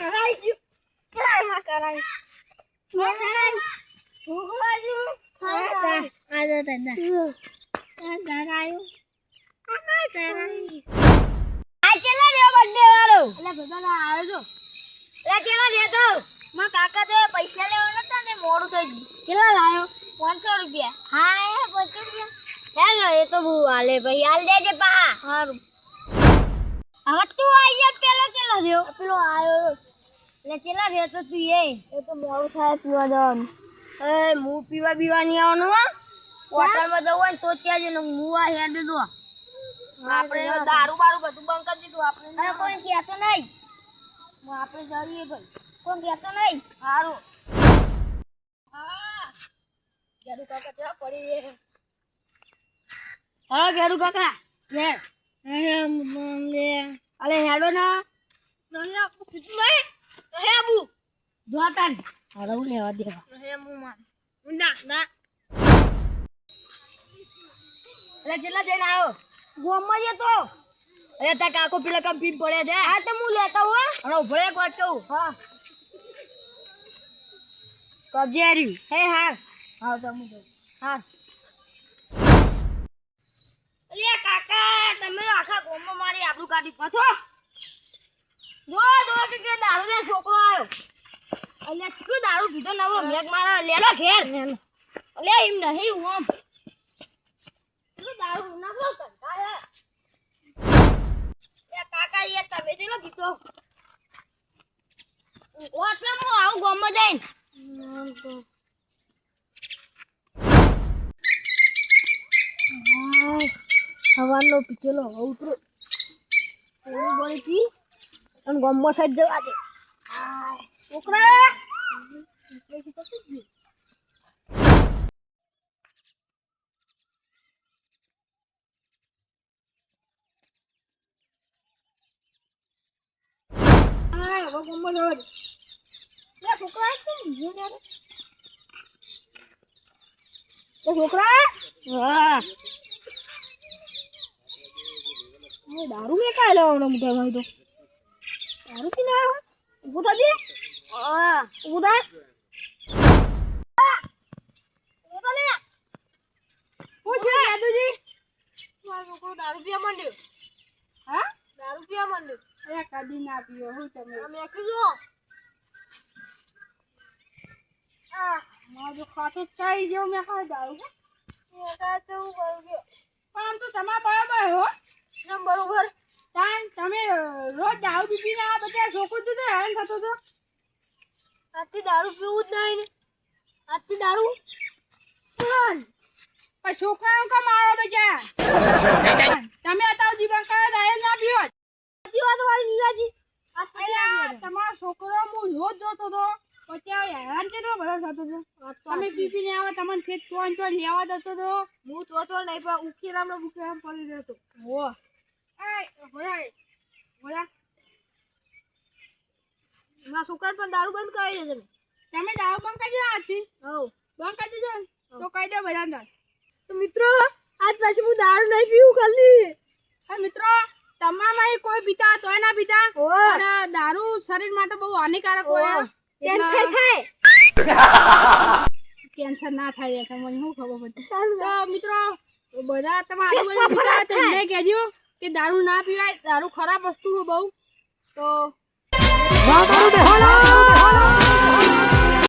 કરાઈ ગયું હા કરાઈ ભૂખલાજુ હા આજો તને આ કરાયો આ કરાઈ આ ચેલા રે બર્થડે વાળો એટલે બધાના આવ્યો છો એટલે ચેલા રે તો માં કાકા તો પૈસા લેવાના હતા ને મોડું થઈ ગયું ચેલા લાયો 500 રૂપિયા હા એ 500 રૂપિયા હેલો એ તો બહુ હાલે ભાઈ હાલ દેજે પા હારું હવે તું આઈ જા પેલો ચેલા રહ્યો પેલો આયો એટલે ચેલા રહ્યો તો તું એ તો મોડું થાય પીવા જવાનું એ હું પીવા બીવાની આવવાનું હો હોટલમાં જવું હોય તો ત્યાં જઈને હું આ હેડ દો આપણે દારૂ બારૂ બધું બંધ કરી દીધું આપણે કોઈ કહેતો નહીં આપણે જઈએ ભાઈ કોઈ કહેતો નહીં સારું હા ગેરુ કાકા ત્યાં પડી રે હા ગેરુ કાકા લે અલે હેડો ના નને આપું કીધું નહીં હે આબુ જોતાન હારું લેવા દે હે મુ માન ના અલે જેલા જઈને આવ્યો ગોમમાં જતો અરે તા કાકો પેલા કામ પીન પડ્યા છે હા તો હું લેતા હો અને ઉભરે એક વાત કહું હા કબજે આર્યું હે હા હા તો હું હા અલે કાકા તમે આખા ગોમમાં મારી આબરૂ કાઢી પાછો જો કે દારૂ ને છોકરો આવ્યો અલે શું દારૂ પીધો નવો મેક મારા લેલો ઘેર અલે એમ નહીં ઓમ દારૂ ના બોલ કંટાળે એ કાકા એ તમે જેલો કીધો ઓટલા હું આવું ગોમમાં જઈને સવારનો પીકેલો ઉતરો થોડી બોલી પી અને ગોમમાં સાઈડ જવા દે છોકરા દારૂ મેં કાય લેવાનો મોટા ભાઈ તો દારૂ પીને આવ્યો ઉભો થાજે ઉભો થા ઉભો લે પૂછ યાદુજી મારો છોકરો દારૂ પીવા માંડ્યો હા દારૂ પીવા માંડ્યો અરે કદી ના પીયો હું તમે અમે કીધું મારો ખાતે ચાઈ ગયો મેં ખાઈ દારૂ મેં તો હું કરું ગયો પણ તો તમારા બરાબર હો એમ બરોબર તમે રોજ દારૂ પીને આ બધા છોકરો તો હેરાન થતો હતો આજથી દારૂ પીવું જ નહીં ને આજથી દારૂ પણ છોકરાઓ કા મારો બજા તમે અત્યારે જીવન કરે દાય ના પીવો સાચી વાત વાળી લીલાજી તમારો છોકરો હું રોજ જોતો હતો પછી હેરાન કેટલો બધો થતો હતો તમે પીપીને આવો તમને ખેત તો લેવા જતો હતો હું જોતો નહીં પણ ઉકેલામ પડી રહ્યો હતો હો મારા છોકરા પણ દારૂ બંધ કરી દેજો તમે દારૂ બંધ કરી દેવા છે બંધ કરી દેજો તો કહી દો બધા તો મિત્રો આજ પછી હું દારૂ નહીં પીવું ખાલી હા મિત્રો તમારામાં કોઈ પીતા તોય ના પીતા અને દારૂ શરીર માટે બહુ હાનિકારક હોય કેન્સર થાય કેન્સર ના થાય તમને શું ખબર પડે તો મિત્રો બધા તમારા પીતા તેમને કહેજો કે દારૂ ના પીવાય દારૂ ખરાબ વસ્તુ બહુ તો